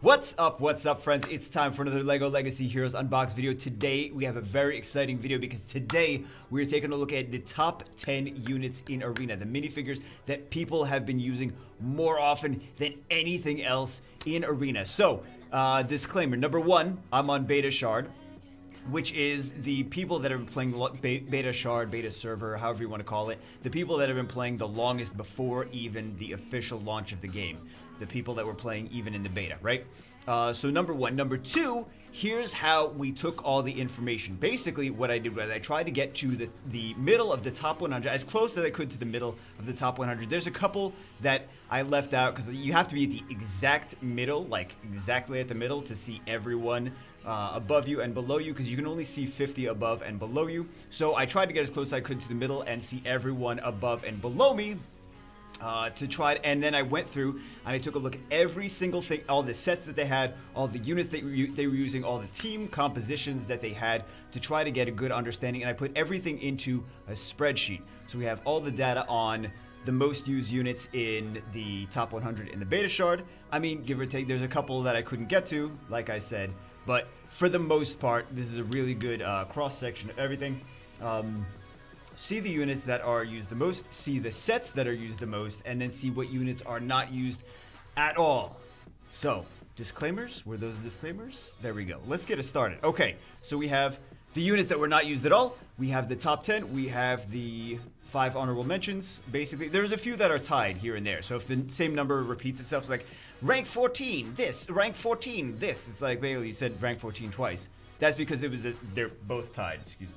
What's up, friends? It's time for another LEGO Legacy Heroes Unboxed video. Today, we have a very exciting video because today, we're taking a look at the top 10 units in Arena, the minifigures that people have been using more often than anything else in Arena. So, disclaimer, number one, I'm on Beta Shard, which is the people that have been playing Beta Shard, Beta Server, however you want to call it, the people that have been playing the longest before even the official launch of the game. The people that were playing even in the beta, right? So number one. Number two, here's how we took all the information. Basically, what I did was I tried to get to the middle of the top 100, as close as I could to the middle of the top 100. There's a couple that I left out because you have to be at the exact middle, like exactly at the middle to see everyone above you and below you, because you can only see 50 above and below you. So I tried to get as close as I could to the middle and see everyone above and below me. And then I went through and I took a look at every single thing, all the sets that they had, all the units they were using, all the team compositions that they had to try to get a good understanding. And I put everything into a spreadsheet. So we have all the data on the most used units in the top 100 in the Beta Shard. I mean, give or take, there's a couple that I couldn't get to, like I said. But for the most part, this is a really good cross-section of everything. See the units that are used the most, see the sets that are used the most, and then see what units are not used at all. So, disclaimers? Were those disclaimers? There we go. Let's get it started. Okay, so we have the units that were not used at all. We have the top 10. We have the 5 honorable mentions. Basically, there's a few that are tied here and there. So if the same number repeats itself, it's like rank 14, this, rank 14, this. It's like, basically, you said rank 14 twice. That's because they're both tied, excuse me.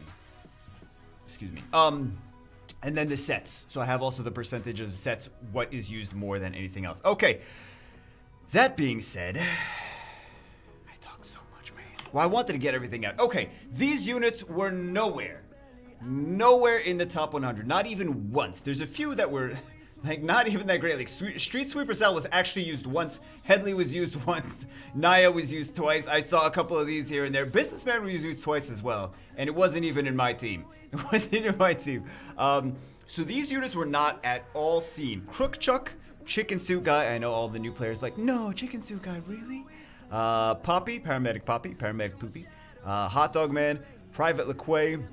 And then the sets. So I have also the percentage of sets, what is used more than anything else. Okay. That being said, I talk so much, man. Well, I wanted to get everything out. Okay. These units were nowhere in the top 100. Not even once. There's a few that were like not even that great. Like Street Sweeper Cell was actually used once. Headley was used once. Naya was used twice. I saw a couple of these here and there. Businessman was used twice as well. And it wasn't even in my team. It wasn't in my team. So these units were not at all seen. Crook Chuck, Chicken Suit Guy. I know all the new players like, no, Chicken Suit Guy, really? Poppy, Paramedic Poopy. Hot Dog Man, Private LeQuay.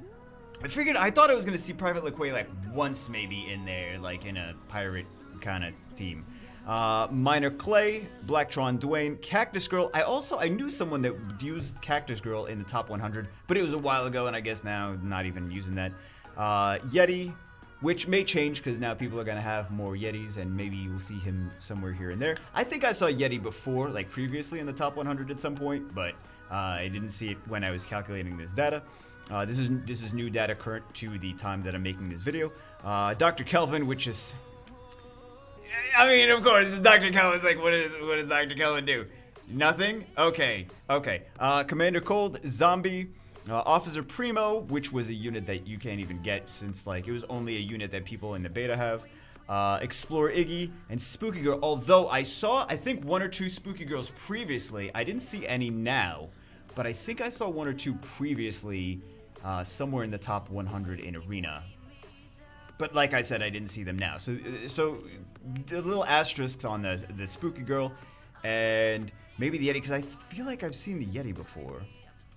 I thought I was going to see Private LeQuay like once maybe in there, like in a pirate kind of team. Minor Clay, Blacktron Dwayne, Cactus Girl. I knew someone that used Cactus Girl in the top 100, but it was a while ago, and I guess now not even using that. Yeti, which may change because now people are going to have more Yetis, and maybe you'll see him somewhere here and there. I think I saw Yeti before, like previously in the top 100 at some point, but I didn't see it when I was calculating this data. This is new data current to the time that I'm making this video. Dr. Kelvin, which is, I mean, of course, Dr. Kelvin's like, what does Dr. Kelvin do? Nothing? Okay. Commander Cold, Zombie, Officer Primo, which was a unit that you can't even get since, like, it was only a unit that people in the beta have. Explorer Iggy, and Spooky Girl, although I saw, I think, 1 or 2 Spooky Girls previously. I didn't see any now, but I think I saw 1 or 2 previously somewhere in the top 100 in Arena. But like I said, I didn't see them now. So the little asterisks on the Spooky Girl and maybe the Yeti, because I feel like I've seen the Yeti before.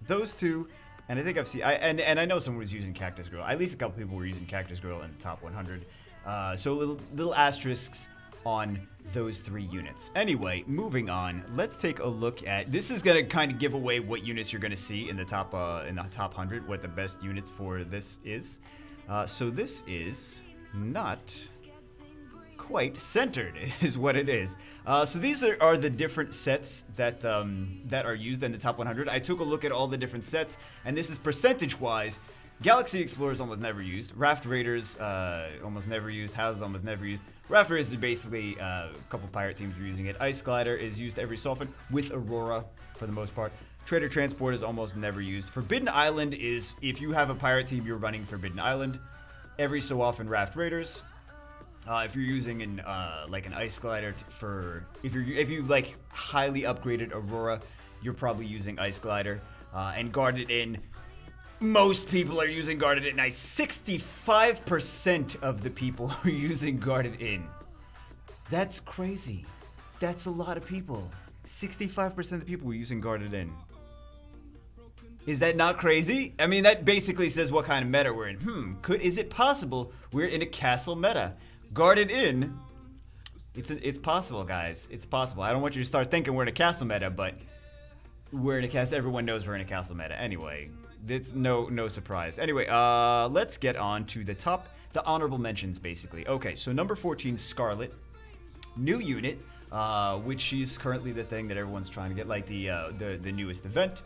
Those two, and I think I've seen, and I know someone was using Cactus Girl. At least a couple people were using Cactus Girl in the top 100. So little asterisks on those 3 units. Anyway, moving on, let's take a look at, this is going to kind of give away what units you're going to see in the top 100, what the best units for this is. So this is not quite centered, is what it is. So these are the different sets that are used in the top 100. I took a look at all the different sets, and this is percentage-wise. Galaxy Explorers almost never used. Raft Raiders almost never used. Houses almost never used. Raft Raiders is basically a couple pirate teams are using it. Ice Glider is used every so often with Aurora for the most part. Trader Transport is almost never used. Forbidden Island is, if you have a pirate team, you're running Forbidden Island. Every so often, Raft Raiders. If you're using like an Ice Glider if you like highly upgraded Aurora, you're probably using Ice Glider. And Guarded In, most people are using Guarded In. 65% of the people are using Guarded In. That's crazy. That's a lot of people. 65% of the people were using guarded in. Is that not crazy? I mean, that basically says what kind of meta we're in. Is it possible we're in a castle meta? Guarded in. It's possible, guys. It's possible. I don't want you to start thinking we're in a castle meta, but we're in a castle. Everyone knows we're in a castle meta. Anyway, it's no surprise. Anyway, let's get on to the honorable mentions, basically. Okay, so number 14, Scarlet. New unit, which she's currently the thing that everyone's trying to get, like the newest event.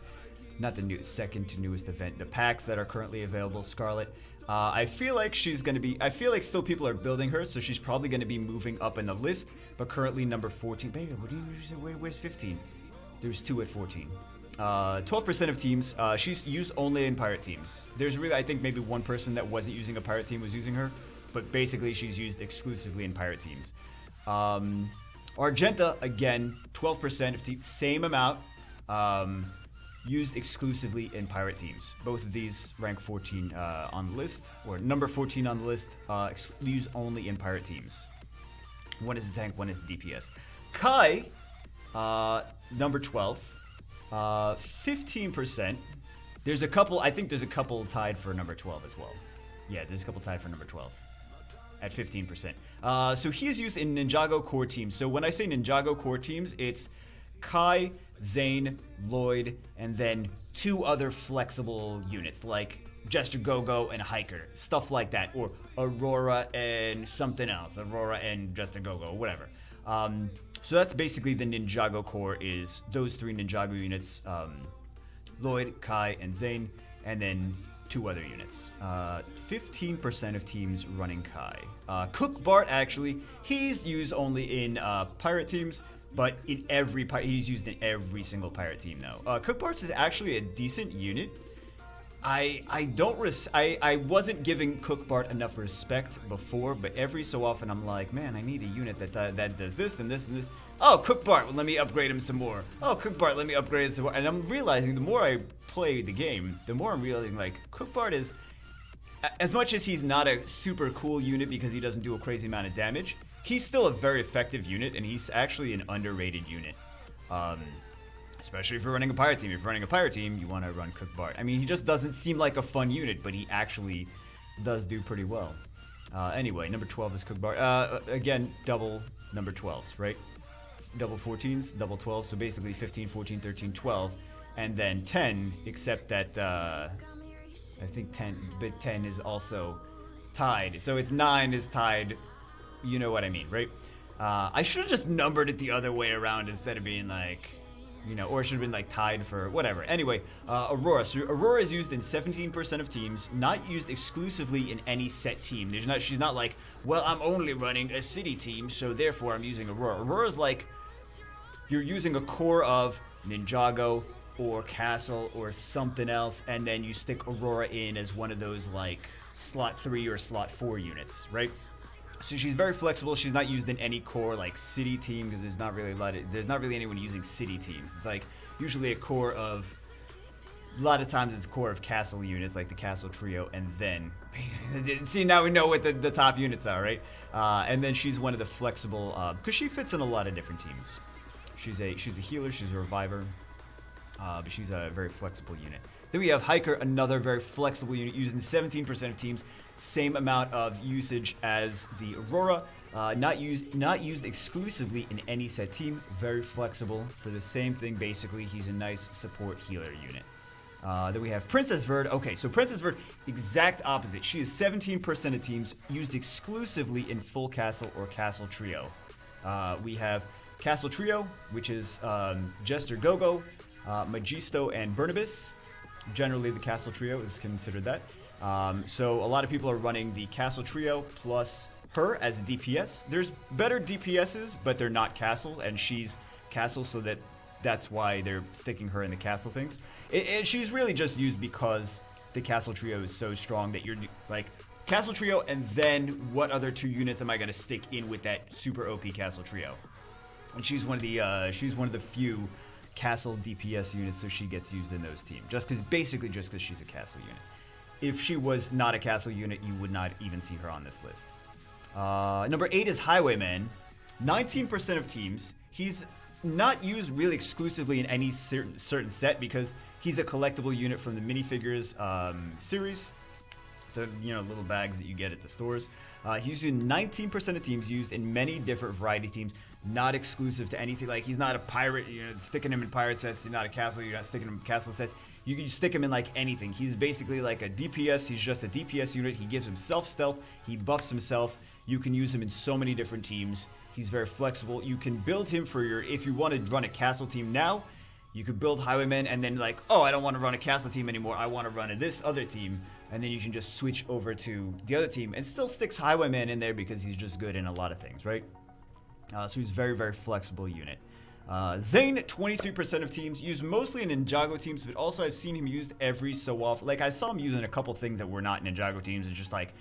Not the new, second to newest event. The packs that are currently available, Scarlet. I feel like she's going to be... I feel like still people are building her, so she's probably going to be moving up in the list. But currently number 14... Baby, what do you say? Where's 15? There's 2 at 14. 12% of teams. She's used only in pirate teams. There's really, I think, maybe one person that wasn't using a pirate team was using her. But basically, she's used exclusively in pirate teams. Argenta, again, 12% of teams. Same amount. Used exclusively in pirate teams. Both of these rank 14 on the list, or number 14 on the list, used only in pirate teams. One is a tank, one is a DPS. Kai, number 12, 15%. There's a couple, I think there's a couple tied for number 12 as well. Yeah, there's a couple tied for number 12 at 15%. So he's used in Ninjago core teams. So when I say Ninjago core teams, it's Kai, Zane, Lloyd, and then 2 other flexible units like Jester Go-Go and Hiker, stuff like that, or Aurora and something else, Aurora and Jester Go-Go, whatever. So that's basically the Ninjago core, is those 3 Ninjago units, Lloyd, Kai, and Zane, and then 2 other units. 15% of teams running Kai. Cookbar, actually, he's used only in pirate teams. But in he's used in every single pirate team now. Cookbar is actually a decent unit. I wasn't giving Cookbar enough respect before, but every so often I'm like, man, I need a unit that does this and this and this. Oh, Cookbar, well, let me upgrade him some more. Oh, Cookbar, let me upgrade him some more. And I'm realizing the more I play the game, the more I'm realizing, like, Cookbar is, as much as he's not a super cool unit because he doesn't do a crazy amount of damage, he's still a very effective unit, and he's actually an underrated unit. Especially if you're running a pirate team. If you're running a pirate team, you want to run Cookbar. I mean, he just doesn't seem like a fun unit, but he actually does do pretty well. Anyway, number 12 is Cookbar. Again, double number 12s, right? Double 14s, double 12s, so basically 15, 14, 13, 12, and then 10, except that I think 10 is also tied. So it's 9 is tied. You know what I mean, right? I should have just numbered it the other way around instead of being like, you know, or it should have been like tied for whatever. Anyway, Aurora. So Aurora is used in 17% of teams, not used exclusively in any set team. She's not like, well, I'm only running a city team, so therefore I'm using Aurora. Aurora's like, you're using a core of Ninjago or Castle or something else, and then you stick Aurora in as one of those like slot 3 or slot 4 units, right? So she's very flexible. She's not used in any core like city team because there's not really anyone using city teams. It's like usually a lot of times it's a core of castle units like the castle trio, and then see, now we know what the top units are, right? And then she's one of the flexible because she fits in a lot of different teams. She's a healer. She's a reviver, but she's a very flexible unit. Then we have Hiker, another very flexible unit, used in 17% of teams. Same amount of usage as the Aurora. Not used exclusively in any set team. Very flexible for the same thing, basically. He's a nice support healer unit. Then we have Princess Verd. Okay, so Princess Verd, exact opposite. She is 17% of teams, used exclusively in full castle or castle trio. We have Castle Trio, which is Jester Go-Go, Magisto, and Burnham. Generally, the Castle Trio is considered that. So a lot of people are running the Castle Trio plus her as a DPS. There's better DPSs, but they're not Castle, and she's Castle, so that's why they're sticking her in the Castle things. And she's really just used because the Castle Trio is so strong that you're like, Castle Trio, and then what other 2 units am I going to stick in with that super OP Castle Trio? And she's one of the few Castle DPS units, so she gets used in those teams. Just because she's a Castle unit. If she was not a Castle unit, you would not even see her on this list. Number 8 is Highwaymen. 19% of teams. He's not used really exclusively in any certain set because he's a collectible unit from the minifigures series. The little bags that you get at the stores. He's used in 19% of teams, used in many different variety teams, not exclusive to anything. Like, he's not a pirate, sticking him in pirate sets. He's not a castle, you're not sticking him in castle sets. You can stick him in like anything. He's basically like a DPS. He's just a DPS unit. He gives himself stealth. He buffs himself. You can use him in so many different teams. He's very flexible. You can build him for if you want to run a castle team now, you could build Highwaymen and then like, oh, I don't want to run a castle team anymore. I want to run this other team. And then you can just switch over to the other team and still sticks Highwayman in there because he's just good in a lot of things, right? So he's very, very flexible unit. Zane, 23% of teams, used mostly in Ninjago teams, but also I've seen him used every so often. Like, I saw him using a couple things that were not Ninjago teams. It's just like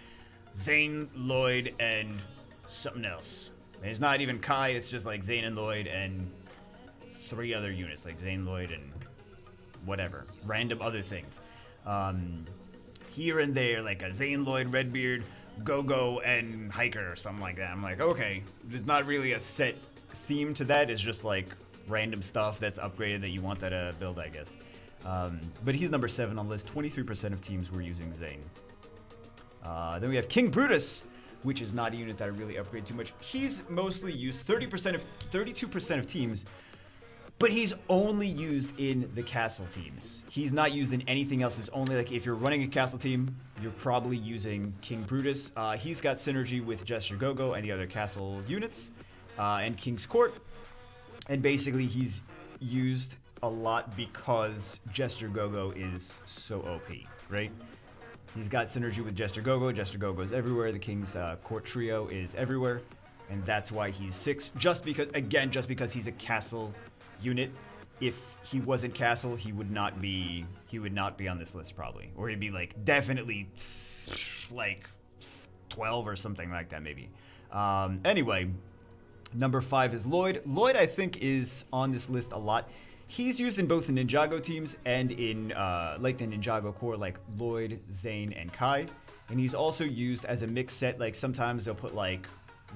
Zane, Lloyd, and something else. And it's not even Kai, it's just like Zane and Lloyd and 3 other units, like Zane, Lloyd, and whatever. Random other things. Here and there, like a Zane, Lloyd, Redbeard, Go-Go, and Hiker or something like that. I'm like, okay, there's not really a set theme to that. It's just like random stuff that's upgraded that you want that to build, I guess. But he's number 7 on the list. 23% of teams were using Zane. Then we have King Brutus, which is not a unit that I really upgrade too much. He's mostly used 32% of teams, but he's only used in the castle teams. He's not used in anything else. It's only like if you're running a castle team, you're probably using King Brutus. He's got synergy with Jester Go-Go and the other castle units, and King's Court. And basically he's used a lot because Jester Go-Go is so OP, right? He's got synergy with Jester Go-Go. Jester Go-Go is everywhere. The King's Court trio is everywhere. And that's why he's 6. Just because he's a castle unit. If he wasn't castle, he would not be on this list probably. Or he'd be like definitely like 12 or something like that maybe. Anyway, number 5 is Lloyd. Lloyd, I think, is on this list a lot. He's used in both the Ninjago teams and in like the Ninjago core, like Lloyd, Zane, and Kai. And he's also used as a mixed set. Like sometimes they'll put like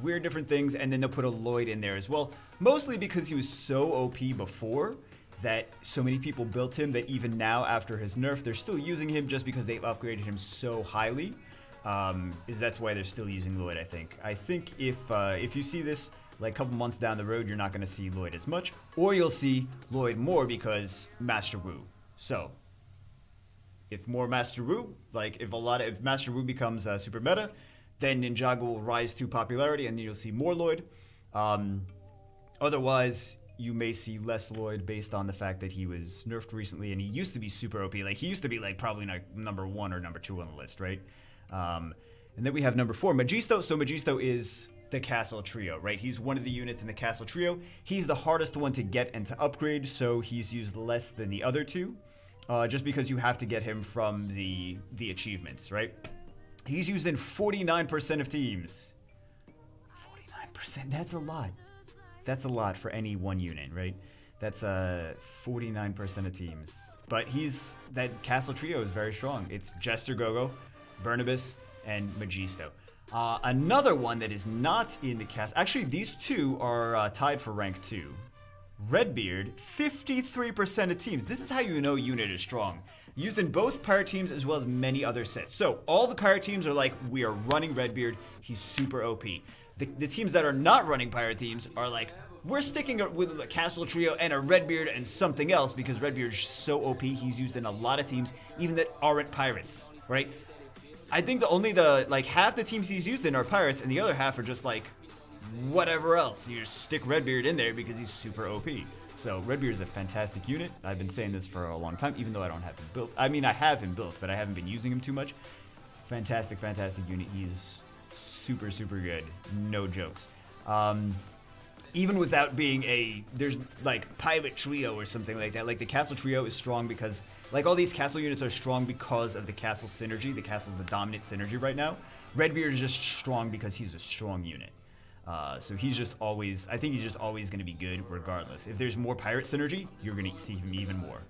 weird different things and then they'll put a Lloyd in there as well. Mostly because he was so OP before that so many people built him that even now after his nerf, they're still using him just because they've upgraded him so highly. That's why they're still using Lloyd, I think. I think if you see this like a couple months down the road, you're not going to see Lloyd as much, or you'll see Lloyd more because Master Wu. So if more Master Wu, like if Master Wu becomes super meta, then Ninjago will rise to popularity and then you'll see more Lloyd. Otherwise, you may see less Lloyd based on the fact that he was nerfed recently and he used to be super OP. Like he used to be like probably number 1 or number 2 on the list, right? And then we have number 4, Magisto. So Magisto is the castle trio, right? He's one of the units in the castle trio. He's the hardest one to get and to upgrade, so he's used less than the other 2, just because you have to get him from the achievements, right? He's used in 49% of teams. 49%, that's a lot. That's a lot for any one unit, right? That's 49% of teams. But that castle trio is very strong. It's Jester Go-Go, Burnham, and Magisto. Another one that is not in the cast. Actually, these 2 are tied for rank 2. Redbeard, 53% of teams. This is how you know unit is strong. Used in both pirate teams as well as many other sets. So all the pirate teams are like, we are running Redbeard. He's super OP. The teams that are not running pirate teams are like, we're sticking with a castle trio and a Redbeard and something else because Redbeard is so OP. He's used in a lot of teams, even that aren't pirates, right? I think half the teams he's used in are pirates and the other half are just like whatever else. You just stick Redbeard in there because he's super OP. So Redbeard is a fantastic unit. I've been saying this for a long time, even though I don't have him built. I mean, I have him built, but I haven't been using him too much. Fantastic, fantastic unit. He's super, super good. No jokes. Even without being there's like pirate trio or something like that. Like the castle trio is strong because like all these castle units are strong because of the castle synergy. The castle is the dominant synergy right now. Redbeard is just strong because he's a strong unit. So he's just always, I think he's just always going to be good regardless. If there's more pirate synergy, you're going to see him even more.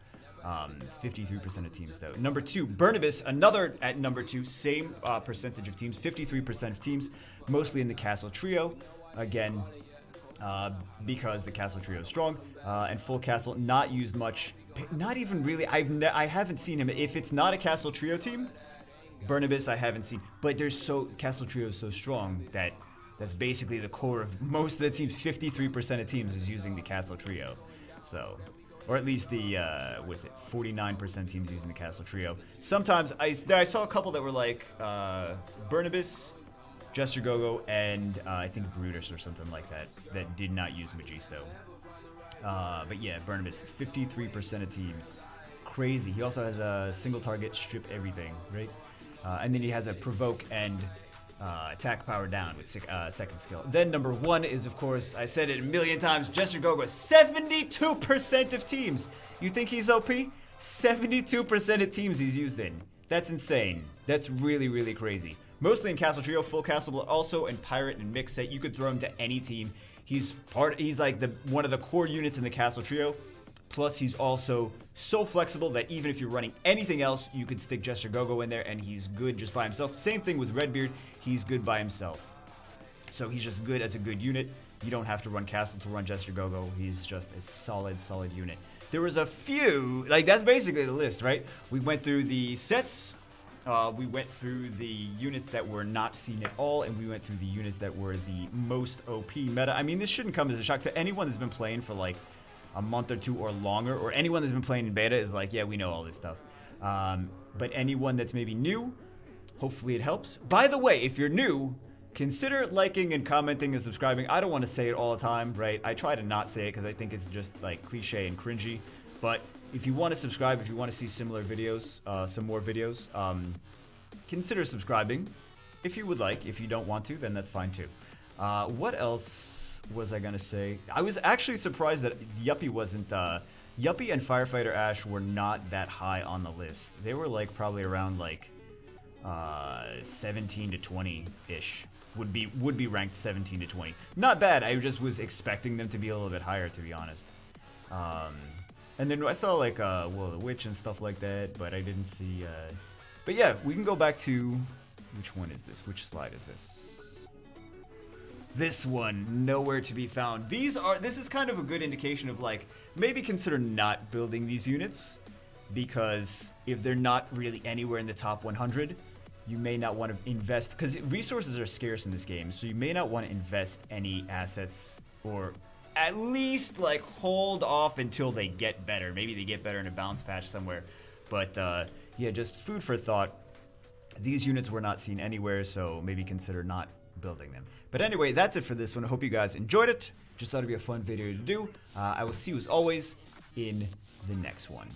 53% of teams though. Number 2, Burnham, another at number 2, same percentage of teams, 53% of teams, mostly in the castle trio. Again, because the castle trio is strong, and full castle not used much. Not even really. I haven't seen him. If it's not a castle trio team, Burnham I haven't seen. But castle trio is so strong that that's basically the core of most of the teams. 53% of teams is using the castle trio. So, or at least the 49% teams using the castle trio. Sometimes I saw a couple that were like Burnham, Jester Gogo, and I think Brutus or something like that did not use Magisto. But yeah, Burnham 53% of teams. Crazy. He also has a single target, strip everything, right? And then he has a provoke and attack power down with second skill. Then number 1 is, of course, I said it a million times, Jester Gogo. 72% of teams. You think he's OP? 72% of teams he's used in. That's insane. That's really, really crazy. Mostly in Castle Trio, full castle, but also in Pirate and Mix set. You could throw him to any team. He's like one of the core units in the Castle Trio. Plus, he's also so flexible that even if you're running anything else, you could stick Jester Gogo in there, and he's good just by himself. Same thing with Redbeard. He's good by himself. So he's just good as a good unit. You don't have to run Castle to run Jester Gogo. He's just a solid, solid unit. There was a few, like that's basically the list, right? We went through the sets. We went through the units that were not seen at all, and we went through the units that were the most OP meta. I mean, this shouldn't come as a shock to anyone that's been playing for like a month or two or longer, or anyone that's been playing in beta is like, yeah, we know all this stuff. But anyone that's maybe new, hopefully it helps. By the way, if you're new, consider liking and commenting and subscribing. I don't want to say it all the time, right? I try to not say it because I think it's just like cliche and cringy. But if you want to subscribe, if you want to see similar videos, some more videos, consider subscribing if you would like. If you don't want to, then that's fine too. What else was I going to say? I was actually surprised that Yuppie wasn't... Yuppie and Firefighter Ash were not that high on the list. They were like probably around like 17 to 20-ish. Would be ranked 17 to 20. Not bad. I just was expecting them to be a little bit higher, to be honest. And then I saw like the Witch and stuff like that, but I didn't see. But yeah, we can go back to which one is this? Which slide is this? This one, nowhere to be found. This is kind of a good indication of like maybe consider not building these units, because if they're not really anywhere in the top 100, you may not want to invest, because resources are scarce in this game, so you may not want to invest any assets, or at least like hold off until they get better. Maybe they get better in a bounce patch somewhere. But yeah, just food for thought. These units were not seen anywhere, so maybe consider not building them. But anyway, that's it for this one. I hope you guys enjoyed it. Just thought it'd be a fun video to do. I will see you as always in the next one.